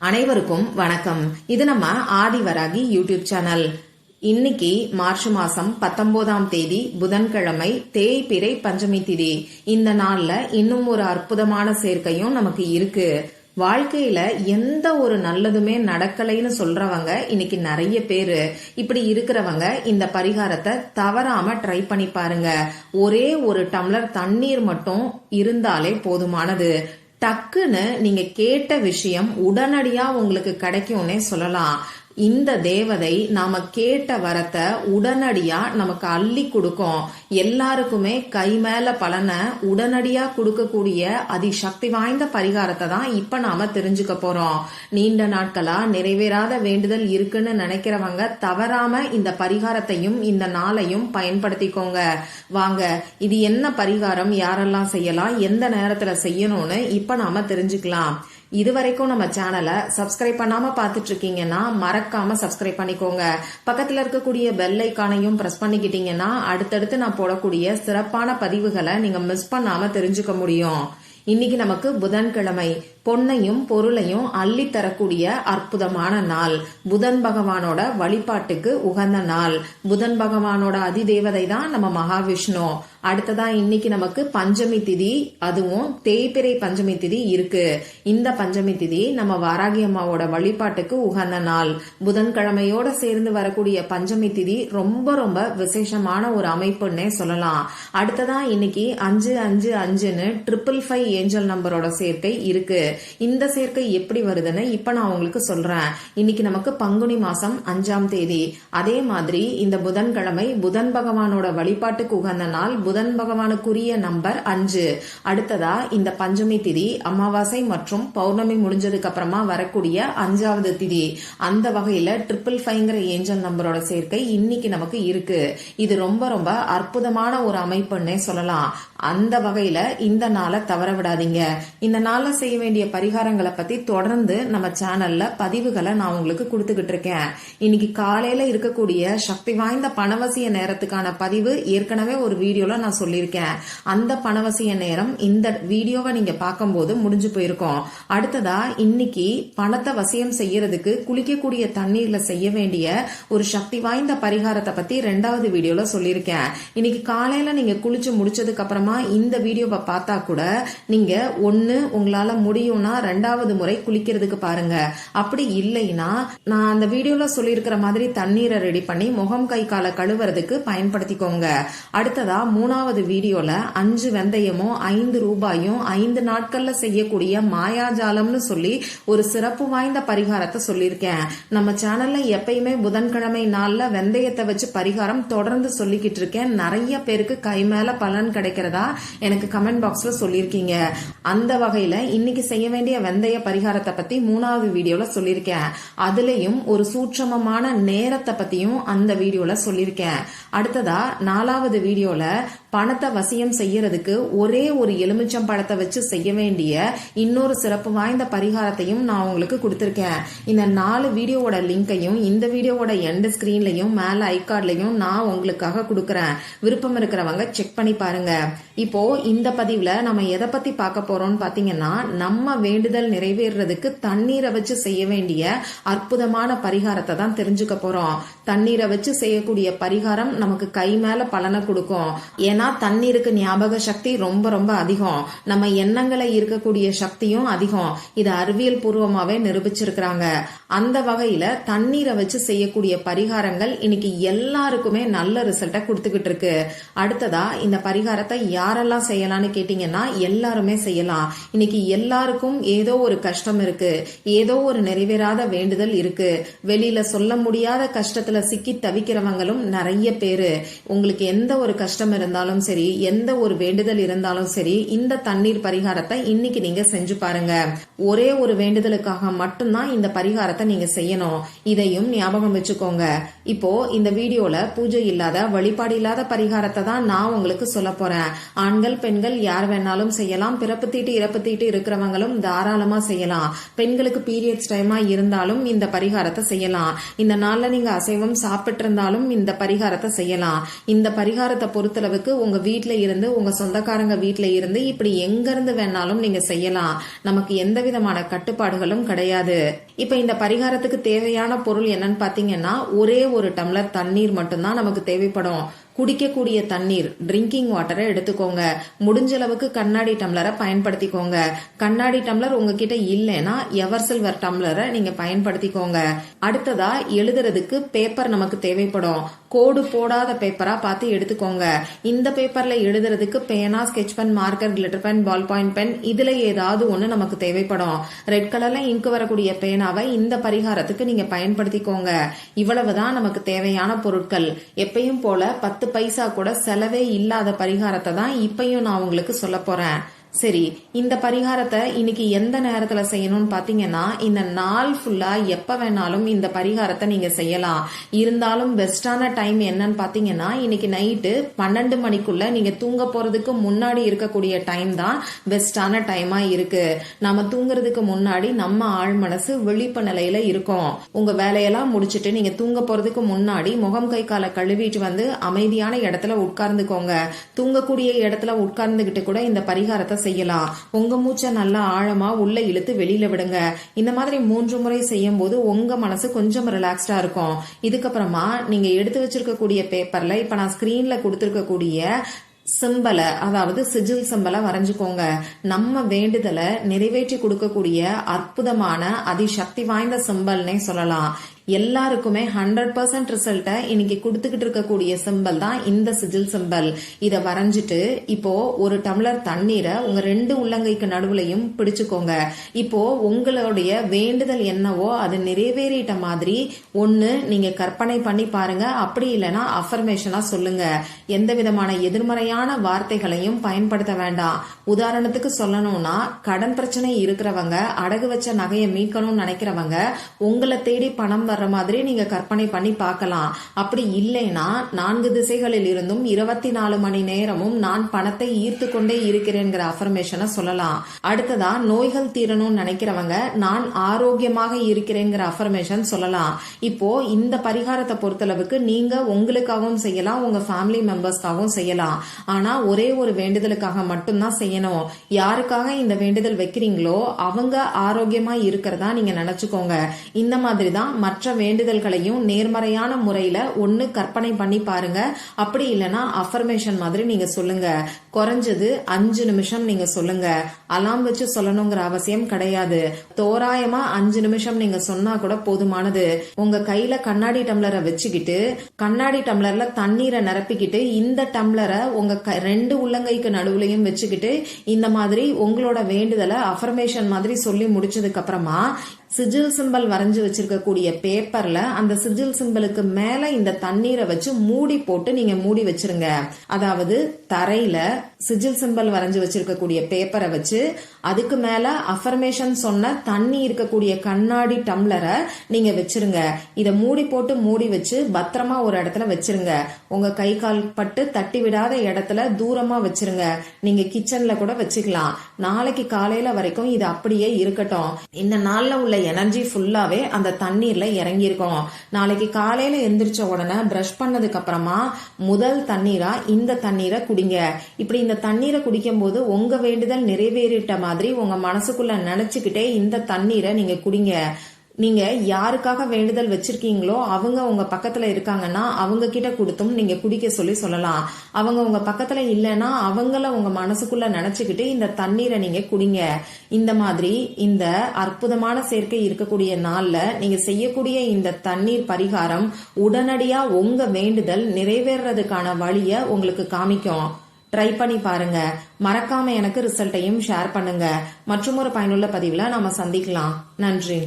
அனைவருக்கும் வணக்கம். இது நம்ம ஆதிவராகி யூடியூப் சேனல். இன்னைக்கு மார்ச் மாசம் 19ஆம் தேதி புதன்கிழமை, தேய்பிறை பஞ்சமி திதி. இந்த நாள்ல இன்னும் ஒரு அற்புதமான சேர்க்கையும் நமக்கு இருக்கு. வாழ்க்கையில எந்த ஒரு நல்லதுமே நடக்கலைன்னு சொல்றவங்க இன்னைக்கு நிறைய பேரு. இப்படி இருக்கிறவங்க இந்த பரிகாரத்தை தவறாம ட்ரை பண்ணி பாருங்க. ஒரே ஒரு டம்ளர் தண்ணீர் மட்டும் இருந்தாலே போதுமானது. டக்குன்னு நீங்க கேட்ட விஷயம் உடனடியா உங்களுக்கு கிடைக்கும்னே சொல்லலாம். இந்த தேவதை நாம கேட்ட வரத்தை உடனடியா நமக்கு அள்ளி கொடுக்கும். எல்லாருக்குமே கை மேல பலனை உடனடியா கொடுக்கக்கூடிய அதிசக்தி வாய்ந்த பரிகாரத்தை தான் இப்ப நாம தெரிஞ்சுக்க போறோம். நீண்ட நாட்களா நிறைவேறாத வேண்டுதல் இருக்குன்னு நினைக்கிறவங்க தவறாம இந்த பரிகாரத்தையும் இந்த நாளையும் பயன்படுத்திக்கோங்க. வாங்க, இது என்ன பரிகாரம், யாரெல்லாம் செய்யலாம், எந்த நேரத்துல செய்யணும்னு இப்ப நாம தெரிஞ்சுக்கலாம். இதுவரைக்கும் நம்ம சேனலை சப்ஸ்கிரைப் பண்ணாம பாத்துட்டு இருக்கீங்கன்னா மறக்காம சப்ஸ்கிரைப் பண்ணிக்கோங்க. பக்கத்துல இருக்கக்கூடிய பெல் ஐகானையும் பிரஸ் பண்ணிக்கிட்டீங்கன்னா அடுத்தடுத்து நான் போடக்கூடிய சிறப்பான பதிவுகளை நீங்க மிஸ் பண்ணாம தெரிஞ்சுக்க முடியும். இன்னைக்கு நமக்கு புதன்கிழமை. பொன்னையும் பொருளையும் அள்ளி தரக்கூடிய அற்புதமான நாள். புதன் பகவானோட வழிபாட்டுக்கு உகந்த நாள். புதன் பகவானோட அதிதேவதை தான் நம்ம மகாவிஷ்ணு. அடுத்ததா இன்னைக்கு நமக்கு பஞ்சமி திதி, அதுவும் தேய்பிறை பஞ்சமி திதி இருக்கு. இந்த பஞ்சமி திதி நம்ம வாராகி அம்மாவோட வழிபாட்டுக்கு உகந்த நாள். புதன்கிழமையோட சேர்ந்து வரக்கூடிய பஞ்சமி திதி ரொம்ப ரொம்ப விசேஷமான ஒரு அமைப்புன்னே சொல்லலாம். அடுத்ததா இன்னைக்கு 555ன்னு 555 ஏஞ்சல் நம்பரோட சேர்க்கை இருக்கு. இந்த சேர்க்கை எப்படி வருதுன்னு இப்ப நான் உங்களுக்கு சொல்றேன். இன்னைக்கு நமக்கு பங்குனி மாசம் 5ஆம் தேதி. அதே மாதிரி இந்த புதன்கிழமை புதன் பகவானோட வழிபாட்டுக்கு உகந்த நாள். புதன் பகவானுக்குரிய நம்பர் 5. அடுத்ததா இந்த பஞ்சமி திதி அமாவாசை மற்றும் பௌர்ணமி முடிஞ்சதுக்கு அப்புறமா வரக்கூடிய 5வது திதி. அந்த வகையில 555ங்கிற ஏஞ்சல் நம்பரோட சேர்க்கை இன்னைக்கு நமக்கு இருக்கு. இது ரொம்ப ரொம்ப அற்புதமான ஒரு அமைப்புன்னே சொல்லலாம். அந்த வகையில இந்த நாளை தவற விடாதீங்க. இந்த நாள்ல செய்ய வேண்டிய பரிகாரங்களை பத்தி தொடர்ந்து நம்ம சேனல்ல பதிவுகளை நான் உங்களுக்கு கொடுத்துக்கிட்டு இருக்கேன். இன்னைக்கு காலையில இருக்கக்கூடிய சக்தி வாய்ந்த பணவசிய நேரத்துக்கான பதிவு ஏற்கனவே ஒரு வீடியோல நான் சொல்லியிருக்கேன். அந்த பணவசிய நேரம் இந்த வீடியோவை நீங்க பார்க்கும்போது முடிஞ்சு போயிருக்கோம். அடுத்ததா இன்னைக்கு பணத்தை வசியம் செய்யறதுக்கு குளிக்கக்கூடிய தண்ணீர்ல செய்ய வேண்டிய ஒரு சக்தி வாய்ந்த பரிகாரத்தை பத்தி 2வது வீடியோல சொல்லியிருக்கேன். இன்னைக்கு காலையில நீங்க குளிச்சு முடிச்சதுக்கு அப்புறமா இந்த வீடியோவை பார்த்தா கூட நீங்க ஒண்ணு உங்களால முடியும்னா 2வது முறை குளிக்கிறதுக்கு பாருங்க. அப்படி இல்லைன்னா நான் அந்த வீடியோல சொல்லியிருக்கிற மாதிரி தண்ணீரை ரெடி பண்ணி முகம் கை காலை கழுவுறதுக்கு பயன்படுத்திக்கோங்க. அடுத்ததா 3வது வீடியோல 5 வெந்தயமும் 5 ரூபாயும் 5 நாட்கள்ல செய்யக்கூடிய மாயாஜாலம்னு சொல்லி ஒரு சிறப்பு வாய்ந்த பரிகாரத்தை சொல்லியிருக்கேன். நம்ம சேனல்ல எப்பயுமே புதன்கிழமை நாள்ல வெந்தயத்தை வச்சு பரிகாரம் தொடர்ந்து சொல்லிக்கிட்டு இருக்கேன். நிறைய பேருக்கு கை மேல பலன் கிடைக்கிறதா எனக்கு கமெண்ட் பாக்ஸ்ல சொல்லியிருக்கீங்க. அந்த வகையில இன்னைக்கு செய்ய வேண்டிய வெந்தய பரிகாரத்தை பத்தி 3வது வீடியோல சொல்லியிருக்கேன். அதுலயும் ஒரு சூட்சமமான நேரத்தை பத்தியும் அந்த வீடியோல சொல்லியிருக்கேன். அடுத்ததா 4வது வீடியோல பணத்தை வசியம் செய்யறதுக்கு ஒரே ஒரு எலுமிச்சம் பழத்தை வச்சு செய்ய வேண்டிய இன்னொரு சிறப்பு வாய்ந்த பரிகாரத்தையும் நான் உங்களுக்கு கொடுத்திருக்கேன். இந்த 4 வீடியோவோட லிங்கையும் இந்த வீடியோவோட எண்ட் ஸ்கிரீன்லயும் மேல ஐகார்ட்லயும் நான் உங்களுக்காக கொடுக்கறேன். விருப்பம் இருக்கிறவங்க செக் பண்ணி பாருங்க. இப்போ இந்த பதிவுல நம்ம எதை பத்தி பார்க்க போறோம்னு பாத்தீங்கன்னா, நம்ம வேண்டுதல் நிறைவேறதுக்கு தண்ணீரை வச்சு செய்ய வேண்டிய அற்புதமான பரிகாரத்தை தான் தெரிஞ்சுக்க போறோம். தண்ணீரை வச்சு செய்யக்கூடிய பரிகாரம் நமக்கு கை மேல பலனை கொடுக்கும். ஏன்னா தண்ணீருக்கு ஞாபக சக்தி ரொம்ப ரொம்ப அதிகம். நம்ம எண்ணங்களை இருக்கக்கூடிய சக்தியும் அதிகம். இது அறிவியல் பூர்வமாவே நிரூபிச்சிருக்கிறாங்க. அந்த வகையில தண்ணீரை வச்சு செய்யக்கூடிய பரிகாரங்கள் இன்னைக்கு எல்லாருக்குமே நல்ல ரிசல்ட்டை கொடுத்துக்கிட்டு இருக்கு. அடுத்ததா இந்த பரிகாரத்தை யாரெல்லாம் செய்யலாம்னு கேட்டீங்கன்னா எல்லாருமே செய்யலாம். இன்னைக்கு எல்லாருக்கும் ஏதோ ஒரு கஷ்டம் இருக்கு, ஏதோ ஒரு நிறைவேறாத வேண்டுதல் இருக்கு. வெளியில சொல்ல முடியாத கஷ்டத்துல சிக்கி தவிக்கிறவங்களும் நிறைய பேரு. உங்களுக்கு எந்த ஒரு கஷ்டம் இருந்தாலும் சரி, எந்த ஒரு வேண்டுதல் இருந்தாலும் சரி, இந்த தண்ணீர் பரிகாரத்தை இன்னைக்கு நீங்க செஞ்சு பாருங்க. ஒரே ஒரு வேண்டுதலுக்காக மட்டும்தான் இந்த பரிகாரத்தை நீங்க செய்யணும். இதையும் ஞாபகம் வச்சுக்கோங்க. இப்போ இந்த வீடியோல பூஜை இல்லாத வழிபாடு இல்லாத பரிகாரத்தை தான் நான் உங்களுக்கு சொல்ல போறேன். ஆண்கள் பெண்கள் யார் வேணாலும் செய்யலாம். பிறப்பு தீட்டு இறப்பு தீட்டு இருக்கிறவங்களும் தாராளமா செய்யலாம். பெண்களுக்கு பீரியட்ஸ் டைமா இருந்தாலும் இந்த பரிகாரத்தை செய்யலாம். இந்த நாள்ல நீங்க அசைவம் சாப்பிட்டு இருந்தாலும் இந்த பரிகாரத்தை செய்யலாம். இந்த பரிகாரத்தை பொறுத்தளவுக்கு உங்க வீட்ல இருந்து, உங்க சொந்தக்காரங்க வீட்ல இருந்து, இப்படி எங்க இருந்து வேணாலும் நீங்க செய்யலாம். நமக்கு எந்த விதமான கட்டுப்பாடுகளும் கிடையாது. இப்ப இந்த பரிகாரத்துக்கு தேவையான பொருள் என்னன்னு பாத்தீங்கன்னா, ஒரே ஒரு டம்ளர் தண்ணீர் மட்டும்தான் நமக்கு தேவைப்படும். குடிக்கக்கூடிய தண்ணீர், ட்ரிங்கிங் வாட்டரை எடுத்துக்கோங்க. முடிஞ்ச அளவுக்கு கண்ணாடி டம்ளரை பயன்படுத்திக்கோங்க. கண்ணாடி டம்ளர் உங்ககிட்ட இல்லைன்னா எவர் சில்வர் டம்ளரை நீங்க பயன்படுத்திக்கோங்க. அடுத்ததா எழுதுறதுக்கு பேப்பர் நமக்கு தேவைப்படும். கோடு போடாத பேப்பரா பார்த்து எடுத்துக்கோங்க. இந்த பேப்பர்ல எழுதுறதுக்கு பேனா, sketch pen, marker, glitter pen, ballpoint pen, இதுல ஏதாவது ஒண்ணு நமக்கு தேவைப்படும். ரெட் கலர்ல இங்கு வரக்கூடிய பேனாவை இந்த பரிகாரத்துக்கு நீங்க பயன்படுத்திக்கோங்க. இவ்வளவுதான் நமக்கு தேவையான பொருட்கள். எப்பயும் போல 10 பைசா கூட செலவே இல்லாத பரிகாரத்தை தான் இப்பயும் நான் உங்களுக்கு சொல்ல போறேன். சரி, இந்த பரிகாரத்தை இன்னைக்கு எந்த நேரத்துல செய்யணும்னு பாத்தீங்கன்னா, இந்த நாள் ஃபுல்லா எப்ப வேணாலும் இந்த பரிகாரத்தை நீங்க செய்யலாம். இருந்தாலும் பெஸ்டான டைம் என்னன்னு பாத்தீங்கன்னா, இன்னைக்கு நைட்டு 12 மணிக்குள்ள நீங்க தூங்க போறதுக்கு முன்னாடி இருக்கக்கூடிய டைம் தான் பெஸ்டான டைமா இருக்கு. நாம தூங்குறதுக்கு முன்னாடி நம்ம ஆழ் மனசு விழிப்பு நிலையில இருக்கும். உங்க வேலையெல்லாம் முடிச்சிட்டு நீங்க தூங்க போறதுக்கு முன்னாடி முகம் கை காலை கழுவிட்டு வந்து அமைதியான இடத்துல உட்கார்ந்துக்கோங்க. தூங்கக்கூடிய இடத்துல உட்கார்ந்துகிட்டு கூட இந்த பரிகாரத்தை செய்யலாம். உங்க மூச்சை நல்லா ஆழமா உள்ள இழுத்து வெளியில விடுங்க. இந்த மாதிரி 3 முறை செய்யும் போது உங்க மனசு கொஞ்சம் ரிலாக்ஸ்டா இருக்கும். இதுக்கப்புறமா நீங்க எடுத்து வச்சிருக்கக்கூடிய பேப்பர்ல இப்ப நான் ஸ்கிரீன்ல கொடுத்திருக்கக்கூடிய சிம்பலை, அதாவது சிஜில் சிம்பலை வரைஞ்சுக்கோங்க. நம்ம வேண்டுதலை நிறைவேற்றி கொடுக்கக்கூடிய அற்புதமான அதிசக்தி வாய்ந்த சிம்பல்னே சொல்லலாம். எல்லாருக்குமே 100% ரிசல்ட்டை இன்னைக்கு கொடுத்துக்கிட்டு இருக்கக்கூடிய சிம்பல் தான் இந்த சிஜில் சிம்பல். இத வரைஞ்சிட்டு இப்போ ஒரு டம்ளர் தண்ணீரை உங்க 2 உள்ளங்கைக்கு நடுவுலையும் பிடிச்சுக்கோங்க. இப்போ உங்களுடைய வேண்டுதல் என்னவோ அது நிறைவேறிட்ட மாதிரி ஒண்ணு நீங்க கற்பனை பண்ணி பாருங்க. அப்படி இல்லைன்னா அஃபர்மேஷனா சொல்லுங்க. எந்த விதமான எதிர்மறையான வார்த்தைகளையும் பயன்படுத்த வேண்டாம். உதாரணத்துக்கு சொல்லணும்னா, கடன் பிரச்சனை இருக்கிறவங்க, அடகு வச்ச நகையை மீட்கணும்னு நினைக்கிறவங்க உங்களை தேடி பணம் வர்ற மாதிரி நீங்க கற்பனை பண்ணி பார்க்கலாம். அப்படி இல்லைன்னா 4 திசைகளில் இருந்தும் 24 மணி நேரமும் நான் பணத்தை ஈர்த்து கொண்டே இருக்கிறேங்கிற அஃபர்மேஷனை சொல்லலாம். அடுத்ததா நோய்கள் தீரணும்னு நினைக்கிறவங்க நான் ஆரோக்கியமாக இருக்கிறேங்கிற அஃபர்மேஷன் சொல்லலாம். இப்போ இந்த பரிகாரத்தை பொறுத்தளவுக்கு நீங்க உங்களுக்காகவும் செய்யலாம், உங்க ஃபேமிலி மெம்பர்ஸ்க்காகவும் செய்யலாம். ஆனா ஒரே ஒரு வேண்டுதலுக்காக மட்டும்தான் செய்யணும். யாருக்காக இந்த வேண்டுதல் வைக்கிறீங்களோ அவங்க ஆரோக்கியமா இருக்கிறதா நீங்க நினைச்சுக்கோங்க. இந்த மாதிரி தான் மற்ற வேண்டுதல்களையும் நேர்மறையான முறையில ஒண்ணு கற்பனை பண்ணி பாருங்க. அப்படி இல்லைன்னா அஃபர்மேஷன் மாதிரி நீங்க சொல்லுங்க. குறைஞ்சது 5 நிமிஷம் நீங்க சொல்லுங்க. அலாம் வச்சு சொல்லணுங்கிற அவசியம் கிடையாது. தோராயமா 5 நிமிஷம் நீங்க சொன்னா கூட போதுமானது. உங்க கையில கண்ணாடி டம்ளரை வச்சுக்கிட்டு கண்ணாடி டம்ளர்ல தண்ணீரை நிரப்பிக்கிட்டு இந்த டம்ளரை உங்க 2 உள்ளங்கைக்கு நடுவுலையும் வச்சுக்கிட்டு இந்த மாதிரி உங்களோட வேண்டுதலை அஃபர்மேஷன் மாதிரி சொல்லி முடிச்சதுக்கு அப்புறமா சிஜில் சிம்பல் வரைஞ்சு வச்சிருக்கக்கூடிய பேப்பர்ல அந்த சிஜில் சிம்பலுக்கு மேல இந்த தண்ணீரை வச்சு மூடி போட்டு நீங்க மூடி வச்சிருங்க. அதாவது தரையில சிஜில் சிம்பல் வரைஞ்சு வச்சிருக்கக்கூடிய பேப்பரை வச்சு அதுக்கு மேல அஃபர்மேஷன் சொன்ன தண்ணி இருக்கக்கூடிய கண்ணாடி டம்ளரை நீங்க வச்சிருங்க. இத மூடி போட்டு மூடி வச்சு பத்திரமா ஒரு இடத்துல வச்சிருங்க. உங்க கை கால் பட்டு தட்டி விடாத இடத்துல தூரமா வச்சிருங்க. நீங்க கிச்சன்ல கூட வச்சுக்கலாம். நாளைக்கு காலையில வரைக்கும் இது அப்படியே இருக்கட்டும். இந்த நாள்ல உள்ள எனர்ஜி ஃபுல்லாவே அந்த தண்ணீர்ல இறங்கி இருக்கும். நாளைக்கு காலையில எந்திரிச்ச உடனே பிரஷ் பண்ணதுக்கு அப்புறமா முதல் தண்ணீரா இந்த தண்ணீரை குடிங்க. இப்படி இந்த தண்ணீரை குடிக்கும் போது உங்க வேண்டுதல் நிறைவேறிட்ட மாதிரி உங்க மனசுக்குள்ள நினைச்சுக்கிட்டே இந்த தண்ணீரை நீங்க குடிங்க. நீங்க யாருக்காக வேண்டுதல் வச்சிருக்கீங்களோ அவங்க உங்க பக்கத்துல இருக்காங்கன்னா அவங்க கிட்ட கொடுத்தும் நீங்க குடிக்க சொல்லலாம். அவங்க உங்க பக்கத்துல இல்லைன்னா அவங்கள உங்க மனசுக்குள்ள நினைச்சுக்கிட்டு இந்த தண்ணீரை நீங்க குடிங்க. இந்த மாதிரி இந்த அற்புதமான சேர்க்கை இருக்கக்கூடிய நாள்ல நீங்க செய்யக்கூடிய இந்த தண்ணீர் பரிகாரம் உடனடியா உங்க வேண்டுதல் நிறைவேறதுக்கான வழிய உங்களுக்கு காமிக்கும். ட்ரை பண்ணி பாருங்க. மறக்காம எனக்கு ரிசல்ட்டையும் ஷேர் பண்ணுங்க. மற்றும் ஒரு பயனுள்ள பதிவுல நாம சந்திக்கலாம். நன்றி.